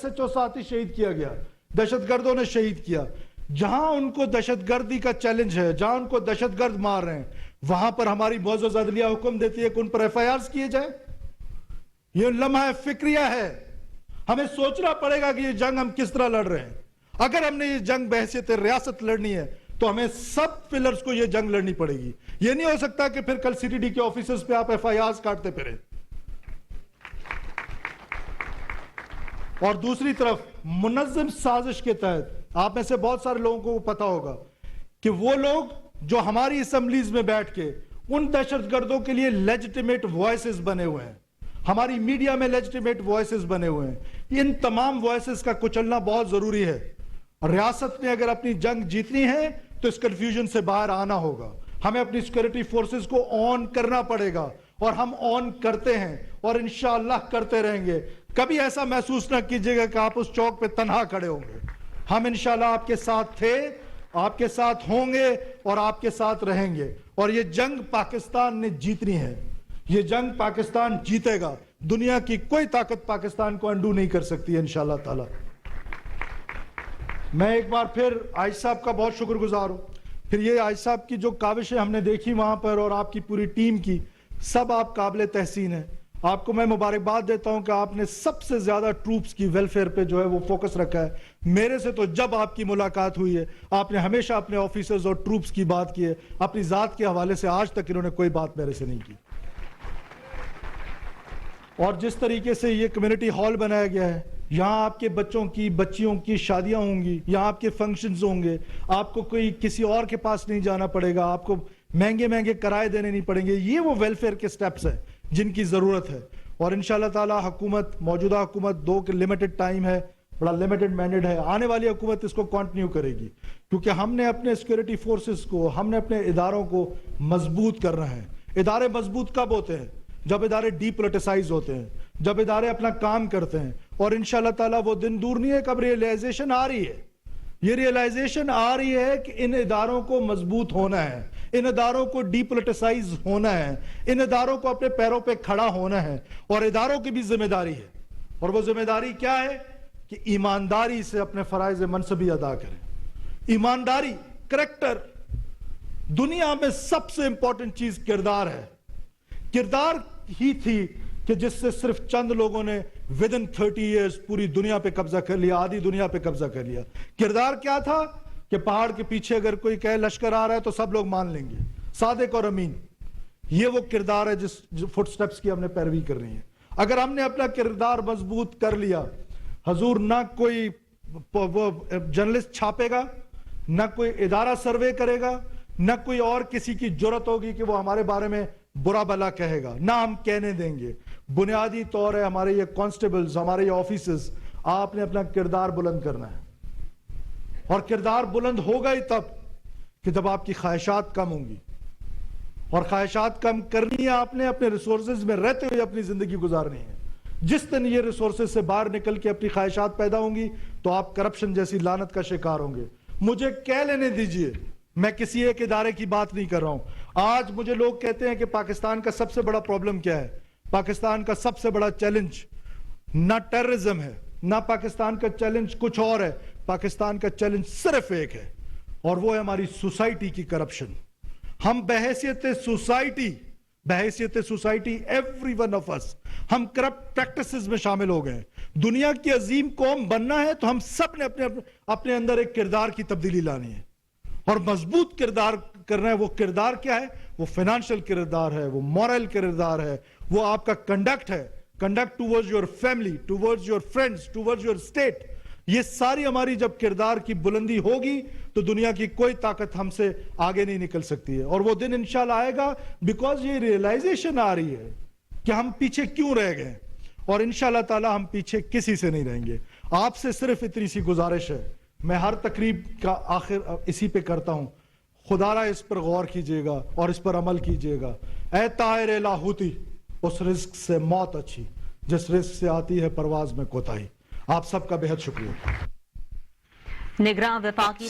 SHO ساتھی شہید کیا گیا, دہشت گردوں نے شہید کیا. جہاں ان کو دہشت گردی کا چیلنج ہے, جہاں ان کو دہشت گرد مار رہے ہیں, وہاں پر ہماری معزز عدلیہ حکم دیتی ہے کہ ان پر FIRs کیے جائیں. یہ لمحہ فکریہ ہے. ہمیں سوچنا پڑے گا کہ یہ جنگ ہم کس طرح لڑ رہے ہیں. اگر ہم نے یہ جنگ بحیثیت ریاست لڑنی ہے تو ہمیں سب پلرز کو یہ جنگ لڑنی پڑے گی. یہ نہیں ہو سکتا کہ پھر کل CTD کے آفیسز پہ آپ FIRs کاٹتے پھریں. اور دوسری طرف منظم سازش کے تحت آپ میں سے بہت سارے لوگوں کو پتا ہوگا کہ وہ لوگ جو ہماری اسمبلیز میں بیٹھ کے ان دہشت گردوں کے لیے لیجٹیمیٹ وائسز بنے ہوئے ہیں, ہماری میڈیا میں لیجٹیمیٹ وائسز بنے ہوئے ہیں, ان تمام وائسز کا کچلنا بہت ضروری ہے. ریاست نے اگر اپنی جنگ جیتنی ہے تو اس کنفیوژن سے باہر آنا ہوگا. ہمیں اپنی سیکورٹی فورسز کو آن کرنا پڑے گا, اور ہم آن کرتے ہیں اور انشاءاللہ کرتے رہیں گے. کبھی ایسا محسوس نہ کیجئے گا کہ آپ اس چوک پہ تنہا کھڑے ہوں گے. ہم انشاءاللہ آپ کے ساتھ تھے, آپ کے ساتھ ہوں گے اور آپ کے ساتھ رہیں گے. اور یہ جنگ پاکستان نے جیتنی ہے. یہ جنگ پاکستان جیتے گا. دنیا کی کوئی طاقت پاکستان کو انڈو نہیں کر سکتی ہے انشاءاللہ تعالی. میں ایک بار پھر عائش صاحب کا بہت شکر گزار ہوں. پھر یہ عائش صاحب کی جو کاوشیں ہم نے دیکھی وہاں پر اور آپ کی پوری ٹیم کی, سب آپ قابل تحسین ہیں. آپ کو میں مبارکباد دیتا ہوں کہ آپ نے سب سے زیادہ ٹروپس کی ویلفیئر پہ جو ہے وہ فوکس رکھا ہے. میرے سے تو جب آپ کی ملاقات ہوئی ہے آپ نے ہمیشہ اپنے آفیسرز اور ٹروپس کی بات کی ہے. اپنی ذات کے حوالے سے آج تک انہوں نے کوئی بات میرے سے نہیں کی. اور جس طریقے سے یہ کمیونٹی ہال بنایا گیا ہے, یہاں آپ کے بچوں کی بچیوں کی شادیاں ہوں گی, یہاں آپ کے فنکشنز ہوں گے, آپ کو کوئی کسی اور کے پاس نہیں جانا پڑے گا, آپ کو مہنگے مہنگے کرائے دینے نہیں پڑیں گے. یہ وہ ویلفیئر کے سٹیپس ہیں جن کی ضرورت ہے. اور انشاءاللہ تعالی حکومت, موجودہ حکومت 2 کے لمیٹڈ ٹائم ہے, بڑا لمیٹڈ مینڈیٹ ہے, آنے والی حکومت اس کو کنٹینیو کرے گی, کیونکہ ہم نے اپنے سیکورٹی فورسز کو, ہم نے اپنے اداروں کو مضبوط کرنا ہے. ادارے مضبوط کب ہوتے ہیں؟ جب ادارے ڈی پولیٹیسائز ہوتے ہیں, جب ادارے اپنا کام کرتے ہیں. اور انشاءاللہ تعالی وہ دن دور نہیں ہے کب ریئلائزیشن آ رہی ہے. یہ ریئلائزیشن آ رہی ہے کہ ان اداروں کو مضبوط ہونا ہے, ان اداروں کو ڈی پولیٹیسائز ہونا ہے, ان اداروں کو اپنے پیروں پہ کھڑا ہونا ہے. اور اداروں کی بھی ذمہ داری ہے, اور وہ ذمہ داری کیا ہے کہ ایمانداری سے اپنے فرائض منصبی ادا کریں. ایمانداری, کریکٹر. دنیا میں سب سے امپورٹنٹ چیز کردار ہے. کردار ہی تھی کہ جس سے صرف چند لوگوں نے within 30 years پوری دنیا پہ قبضہ کر لیا, آدھی دنیا پہ قبضہ کر لیا. کردار کیا تھا کہ پہاڑ کے پیچھے اگر کوئی کہے لشکر آ رہا ہے تو سب لوگ مان لیں گے, صادق اور امین. یہ وہ کردار ہے جس فٹ سٹیپس کی ہم نے پیروی کرنی ہے. اگر ہم نے اپنا کردار مضبوط کر لیا, حضور نہ کوئی وہ جرنلسٹ چھاپے گا, نہ کوئی ادارہ سروے کرے گا, نہ کوئی اور کسی کی جرت ہوگی کہ وہ ہمارے بارے میں برا بلا کہے گا, نہ ہم کہنے دیں گے. بنیادی طور ہے ہمارے یہ کانسٹیبلز, ہمارے یہ آفیسرز, آپ نے اپنا کردار بلند کرنا ہے. اور کردار بلند ہوگا ہی تب کہ جب آپ کی خواہشات کم ہوں گی. اور خواہشات کم کرنی ہے آپ نے, اپنے ریسورسز میں رہتے ہوئے اپنی زندگی گزارنی ہے. جس دن یہ ریسورسز سے باہر نکل کے اپنی خواہشات پیدا ہوں گی تو آپ کرپشن جیسی لعنت کا شکار ہوں گے. مجھے کہہ لینے دیجئے, میں کسی ایک ادارے کی بات نہیں کر رہا ہوں. آج مجھے لوگ کہتے ہیں کہ پاکستان کا سب سے بڑا پرابلم کیا ہے. پاکستان کا سب سے بڑا چیلنج نہ ٹیررزم ہے, نہ پاکستان کا چیلنج کچھ اور ہے. پاکستان کا چیلنج صرف ایک ہے, اور وہ ہے ہماری سوسائٹی کی کرپشن. ہم بحیثیت سوسائٹی ایوری ون آف اس, ہم کرپٹ پریکٹسز میں شامل ہو گئے. دنیا کی عظیم قوم بننا ہے تو ہم سب نے اپنے اندر ایک کردار کی تبدیلی لانی ہے, اور مضبوط کردار کرنا ہے. وہ کردار کیا ہے؟ وہ فائنانشل کردار ہے, وہ مورل کردار ہے, وہ آپ کا کنڈکٹ ہے, conduct towards your family, towards your friends, towards your state. یہ ساری ہماری جب کردار کی بلندی ہوگی تو دنیا کی کوئی طاقت ہم سے آگے نہیں نکل سکتی ہے. اور وہ دن انشاءاللہ آئے گا, بیکاز یہ ریئلائزیشن آ رہی ہے کہ ہم پیچھے کیوں رہ گئے. اور انشاءاللہ تعالی ہم پیچھے کسی سے نہیں رہیں گے. آپ سے صرف اتنی سی گزارش ہے, میں ہر تقریب کا آخر اسی پہ کرتا ہوں, خدا را اس پر غور کیجئے گا اور اس پر عمل کیجئے گا. اے طائر لاہوتی, اس رزق سے موت اچھی جس رزق سے آتی ہے پرواز میں کوتاہی. آپ سب کا بہت شکریہ. نگراں وفاقی